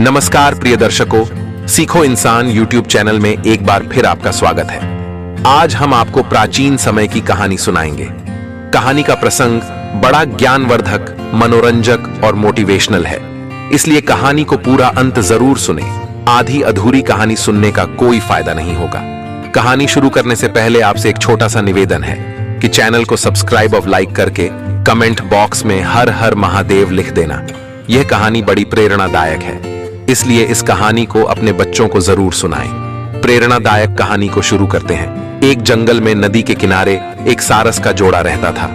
नमस्कार प्रिय दर्शकों, सीखो इंसान यूट्यूब चैनल में एक बार फिर आपका स्वागत है। आज हम आपको प्राचीन समय की कहानी सुनाएंगे। कहानी का प्रसंग बड़ा ज्ञानवर्धक, मनोरंजक और मोटिवेशनल है, इसलिए कहानी को पूरा अंत जरूर सुने। आधी अधूरी कहानी सुनने का कोई फायदा नहीं होगा। कहानी शुरू करने से पहले आपसे एक छोटा सा निवेदन है कि चैनल को सब्सक्राइब और लाइक करके कमेंट बॉक्स में हर हर महादेव लिख देना। यह कहानी बड़ी प्रेरणादायक है, इसलिए इस कहानी को अपने बच्चों को जरूर सुनाएं। प्रेरणादायक कहानी को शुरू करते हैं। एक जंगल में नदी के किनारे एक सारस का जोड़ा रहता था।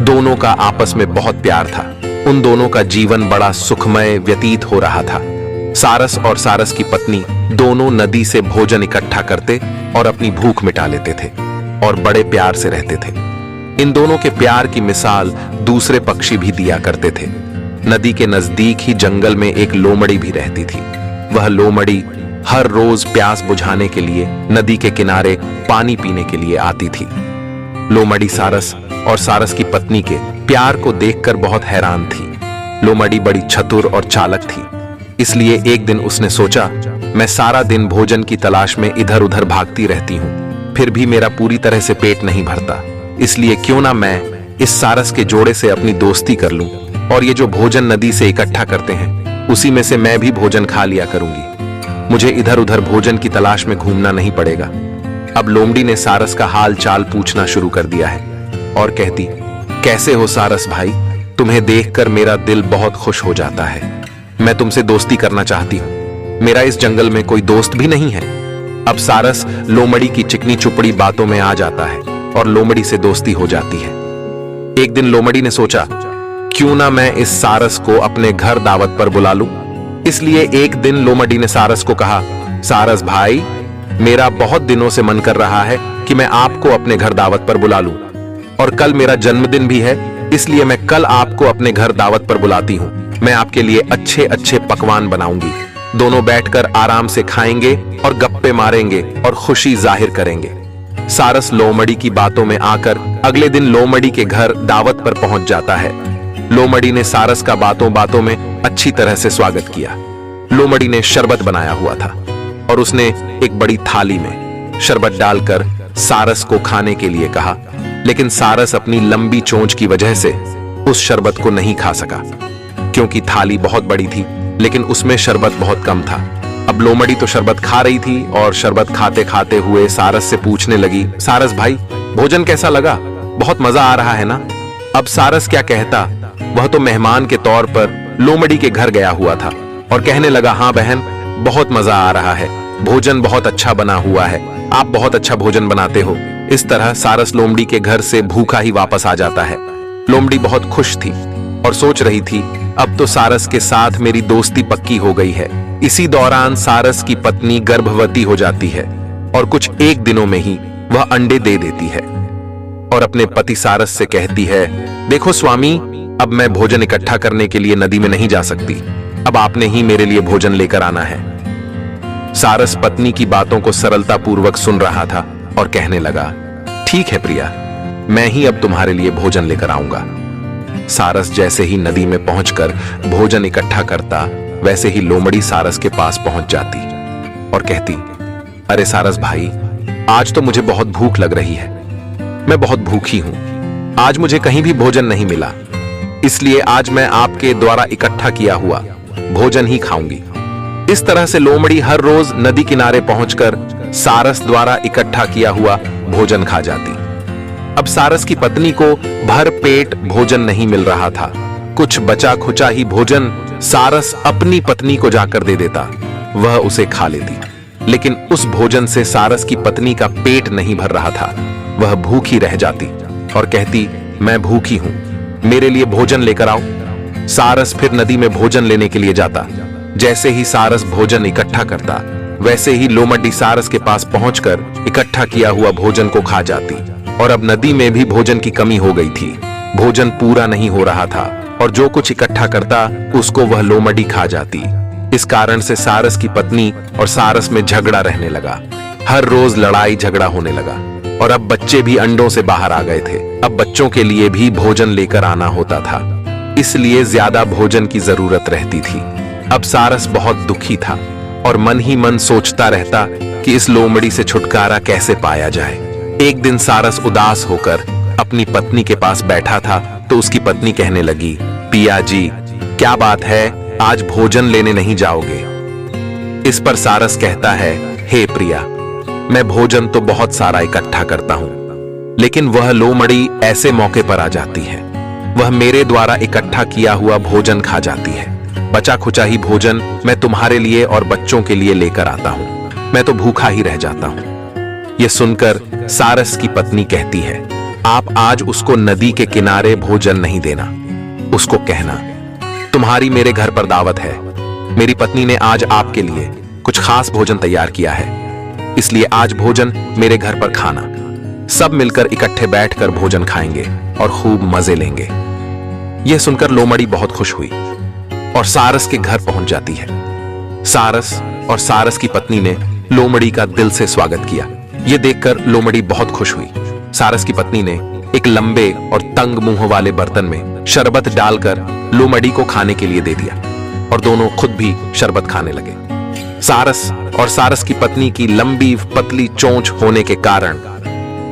दोनों का आपस में बहुत प्यार था। उन दोनों का जीवन बड़ा सुखमय व्यतीत हो रहा था। सारस और सारस की पत्नी दोनों नदी से भोजन इकट्ठा करते और अपनी भूख मिटा लेते थे और बड़े प्यार से रहते थे। इन दोनों के प्यार की मिसाल दूसरे पक्षी भी दिया करते थे। नदी के नजदीक ही जंगल में एक लोमड़ी भी रहती थी। वह लोमड़ी हर रोज प्यास बुझाने के लिए नदी के किनारे पानी पीने के लिए आती थी। लोमड़ी सारस और सारस की पत्नी के प्यार को देखकर बहुत हैरान थी। लोमड़ी बड़ी चतुर और चालाक थी, इसलिए एक दिन उसने सोचा, मैं सारा दिन भोजन की तलाश में इधर उधर भागती रहती हूँ, फिर भी मेरा पूरी तरह से पेट नहीं भरता, इसलिए क्यों ना मैं इस सारस के जोड़े से अपनी दोस्ती कर लूं और ये जो भोजन नदी से इकट्ठा करते हैं उसी में से मैं भी भोजन खा लिया करूंगी। मुझे इधर उधर भोजन की तलाश में घूमना नहीं पड़ेगा। अब लोमड़ी ने सारस का हाल चाल पूछना शुरू कर दिया है और कहती, कैसे हो सारस भाई? तुम्हें देखकर मेरा दिल बहुत खुश हो जाता है। मैं तुमसे दोस्ती करना चाहती हूँ। मेरा इस जंगल में कोई दोस्त भी नहीं है। अब सारस लोमड़ी की चिकनी चुपड़ी बातों में आ जाता है और लोमड़ी से दोस्ती हो जाती है। एक दिन लोमड़ी ने सोचा, क्यों ना मैं इस सारस को अपने घर दावत पर बुला लूं। इसलिए एक दिन लोमड़ी ने सारस को कहा, सारस भाई, मेरा बहुत दिनों से मन कर रहा है कि मैं आपको अपने घर दावत पर बुला लूं, और कल मेरा जन्मदिन भी है, इसलिए मैं कल आपको अपने घर दावत पर बुलाती हूं। मैं आपके लिए अच्छे अच्छे पकवान बनाऊंगी। दोनों बैठकर आराम से खाएंगे और गप्पे मारेंगे और खुशी जाहिर करेंगे। सारस लोमड़ी की बातों में आकर अगले दिन लोमड़ी के घर दावत पर पहुंच जाता है। लोमड़ी ने सारस का बातों बातों में अच्छी तरह से स्वागत किया। लोमड़ी ने शरबत बनाया हुआ था और उसने एक बड़ी थाली में शरबत डालकर सारस को खाने के लिए कहा, लेकिन सारस अपनी लंबी चोंच की वजह से उस शरबत को नहीं खा सका, क्योंकि थाली बहुत बड़ी थी लेकिन उसमें शरबत बहुत कम था। अब लोमड़ी तो शरबत खा रही थी और शरबत खाते खाते हुए सारस से पूछने लगी, सारस भाई, भोजन कैसा लगा? बहुत मजा आ रहा है ना? अब सारस क्या कहता, वह तो मेहमान के तौर पर लोमड़ी के घर गया हुआ था और कहने लगा, हाँ बहन, बहुत मजा आ रहा है, भोजन बहुत अच्छा बना हुआ है, आप बहुत अच्छा भोजन बनाते हो। इस तरह सारस लोमड़ी के घर से भूखा ही वापस आ जाता है। लोमड़ी बहुत खुश थी और सोच रही थी, अब तो सारस के साथ मेरी दोस्ती पक्की हो गई है। इसी दौरान सारस की पत्नी गर्भवती हो जाती है और कुछ एक दिनों में ही वह अंडे दे देती है और अपने पति सारस से कहती है, देखो स्वामी, अब मैं भोजन इकट्ठा करने के लिए नदी में नहीं जा सकती, अब आपने ही मेरे लिए भोजन लेकर आना है। सारस पत्नी की बातों को सरलता पूर्वक सुन रहा था और कहने लगा, ठीक है प्रिया, मैं ही अब तुम्हारे लिए भोजन लेकर आऊंगा। सारस जैसे ही नदी में पहुंचकर भोजन इकट्ठा करता, वैसे ही लोमड़ी सारस के पास पहुंच जाती और कहती, अरे सारस भाई, आज तो मुझे बहुत भूख लग रही है। मैं बहुत भूखी हूं। आज मुझे कहीं भी भोजन नहीं मिला, इसलिए आज मैं आपके द्वारा इकट्ठा किया हुआ भोजन ही खाऊंगी। इस तरह से लोमड़ी हर रोज नदी किनारे पहुंचकर सारस द्वारा इकट्ठा किया हुआ भोजन खा जाती। अब सारस की पत्नी को भर पेट भोजन नहीं मिल रहा था। कुछ बचा खुचा ही भोजन सारस अपनी पत्नी को जाकर दे देता, वह उसे खा लेती, लेकिन उस भोजन से सारस की पत्नी का पेट नहीं भर रहा था। वह भूखी रह जाती और कहती, मैं भूखी हूं, मेरे लिए भोजन लेकर आओ। सारस फिर नदी में भोजन लेने के लिए जाता। जैसे ही सारस भोजन इकट्ठा करता, वैसे ही लोमड़ी सारस के पास पहुंचकर इकट्ठा किया हुआ भोजन को खा जाती और अब नदी में भी भोजन की कमी हो गई थी। भोजन पूरा नहीं हो रहा था और जो कुछ इकट्ठा करता उसको वह लोमड़ी खा जाती। इस कारण से सारस की पत्नी और सारस में झगड़ा रहने लगा। हर रोज लड़ाई झगड़ा होने लगा और अब बच्चे भी अंडों से बाहर आ गए थे। अब बच्चों के लिए भी भोजन लेकर आना होता था, इसलिए ज्यादा भोजन की जरूरत रहती थी। अब सारस बहुत दुखी था और मन ही मन सोचता रहता कि इस लोमड़ी से छुटकारा कैसे पाया जाए। एक दिन सारस उदास होकर अपनी पत्नी के पास बैठा था तो उसकी पत्नी कहने लगी, पिया जी, क्या बात है, आज भोजन लेने नहीं जाओगे? इस पर सारस कहता है, हे प्रिया, मैं भोजन तो बहुत सारा इकट्ठा करता हूं, लेकिन वह लोमड़ी ऐसे मौके पर आ जाती है। वह मेरे द्वारा इकट्ठा किया हुआ भोजन खा जाती है। बचा खुचा ही भोजन मैं तुम्हारे लिए और बच्चों के लिए लेकर आता हूं। मैं तो भूखा ही रह जाता हूं। यह सुनकर सारस की पत्नी कहती है, आप आज उसको नदी के किनारे भोजन नहीं देना। उसको कहना, तुम्हारी मेरे घर पर दावत है। मेरी पत्नी ने आज आपके लिए कुछ खास भोजन तैयार किया है, इसलिए आज भोजन मेरे घर पर खाना। सब मिलकर इकट्ठे बैठकर भोजन खाएंगे और खूब मजे लेंगे। यह सुनकर लोमड़ी बहुत खुश हुई और सारस के घर पहुंच जाती है। सारस और सारस की पत्नी ने लोमड़ी का दिल से स्वागत किया। यह देखकर लोमड़ी बहुत खुश हुई। सारस की पत्नी ने एक लंबे और तंग मुंह वाले बर्तन में शरबत डालकर लोमड़ी को खाने के लिए दे दिया और दोनों खुद भी शरबत खाने लगे। सारस और सारस की पत्नी की लंबी पतली चोंच होने के कारण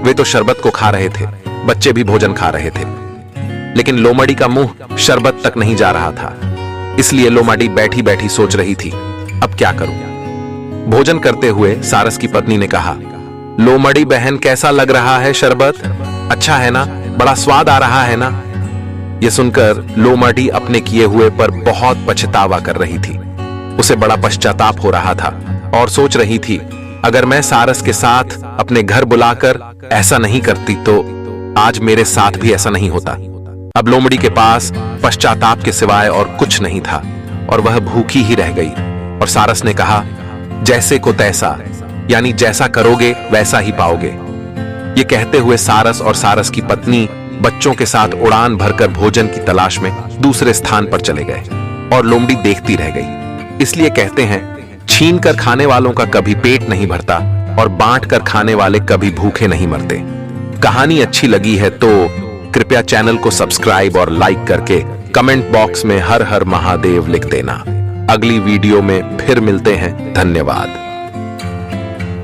वे तो शरबत को खा रहे थे, बच्चे भी भोजन खा रहे थे, लेकिन लोमड़ी का मुंह शरबत तक नहीं जा रहा था। इसलिए लोमड़ी बैठी बैठी सोच रही थी, अब क्या करूं? भोजन करते हुए सारस की पत्नी ने कहा, लोमड़ी बहन, कैसा लग रहा है शरबत? अच्छा है ना? बड़ा स्वाद आ रहा है ना? यह सुनकर लोमड़ी अपने किए हुए पर बहुत पछतावा कर रही थी। उसे बड़ा पश्चाताप हो रहा था और सोच रही थी, अगर मैं सारस के साथ अपने घर बुलाकर ऐसा नहीं करती तो आज मेरे साथ भी ऐसा नहीं होता। अब लोमड़ी के पास पश्चाताप के सिवाय और कुछ नहीं था और वह भूखी ही रह गई। और सारस ने कहा, जैसे को तैसा, यानी जैसा करोगे वैसा ही पाओगे। ये कहते हुए सारस और सारस की पत्नी बच्चों के साथ उड़ान भरकर भोजन की तलाश में दूसरे स्थान पर चले गए और लोमड़ी देखती रह गई। इसलिए कहते हैं, छीन कर खाने वालों का कभी पेट नहीं भरता और बांट कर खाने वाले कभी भूखे नहीं मरते। कहानी अच्छी लगी है तो कृपया चैनल को सब्सक्राइब और लाइक करके कमेंट बॉक्स में हर हर महादेव लिख देना। अगली वीडियो में फिर मिलते हैं। धन्यवाद।